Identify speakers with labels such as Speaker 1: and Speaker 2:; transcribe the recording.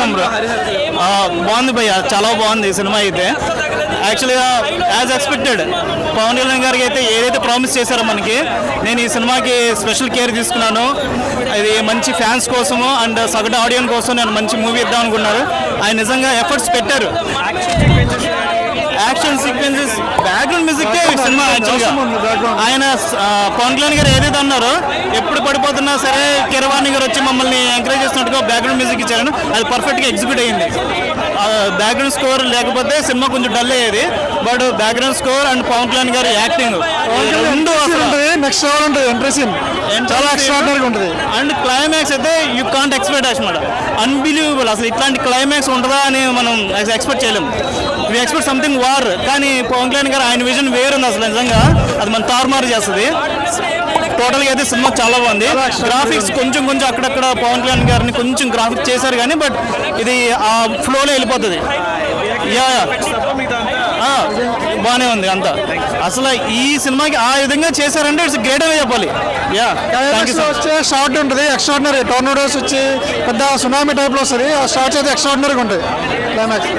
Speaker 1: Number. బాగుంది భయ్య, చాలా బాగుంది సినిమా అయితే. యాక్చువల్గా యాజ్ ఎక్స్పెక్టెడ్ పవన్ కళ్యాణ్ గారికి అయితే ఏదైతే ప్రామిస్ చేశారో మనకి, నేను ఈ సినిమాకి స్పెషల్ కేర్ తీసుకున్నాను. ఇది మంచి ఫ్యాన్స్ కోసము అండ్ సగటు ఆడియన్స్ కోసం నేను మంచి మూవీ ఇద్దాం అనుకున్నారు. ఆయన నిజంగా ఎఫర్ట్స్ పెట్టారు. Action sequences, background music cinema యాక్చువల్గా ఆయన పవన్ కళ్యాణ్ గారు ఏదైతే అన్నారో, ఎప్పుడు పడిపోతున్నా సరే కిరవాణి గారు వచ్చి మమ్మల్ని ఎంకరేజ్ చేస్తున్నట్టుగా బ్యాక్గ్రౌండ్ మ్యూజిక్ ఇచ్చారు. అది పర్ఫెక్ట్గా ఎగ్జిక్యూట్ అయ్యింది. బ్యాక్గ్రౌండ్ స్కోర్ లేకపోతే సినిమా కొంచెం డల్ అయ్యేది. But background score and Pawan Kalyan గారి యాక్టింగ్ రెండు
Speaker 2: నెక్స్ట్ లెవెల్ ఉంటుంది. ఎంట్రీ సీన్ చాలా ఎక్స్ట్రాడినరీగా ఉంటుంది.
Speaker 1: అండ్ క్లైమాక్స్ అయితే యూ కాంట్ ఎక్స్పెక్ట్ అనమాట. అన్బిలీవబుల్. అసలు ఇట్లాంటి క్లైమాక్స్ ఉంటుందా అని మనం ఎక్స్పెక్ట్ చేయలేము. We expect something war. కానీ పవన్ కళ్యాణ్ గారు ఆయన విజన్ వేరుంది అసలు. నిజంగా అది మన తారుమారు చేస్తుంది. టోటల్గా అయితే సినిమా చాలా బాగుంది. గ్రాఫిక్స్ కొంచెం అక్కడక్కడ పవన్ కళ్యాణ్ గారిని కొంచెం గ్రాఫిక్స్ చేశారు కానీ, బట్ ఇది ఆ ఫ్లోలో వెళ్ళిపోతుంది. బాగానే ఉంది అంతా. అసలు ఈ సినిమాకి ఆ విధంగా చేశారంటే ఇట్స్ గ్రేట్ అనే చెప్పాలి.
Speaker 2: వచ్చే షార్ట్ ఉంటుంది ఎక్స్ట్రాడినరీ. టోర్నడోస్ వచ్చి పెద్ద సునామీ టైప్లో వస్తుంది. ఆ షార్ట్స్ అయితే ఎక్స్ట్రాడినరీగా ఉంటుంది క్లైమాక్స్.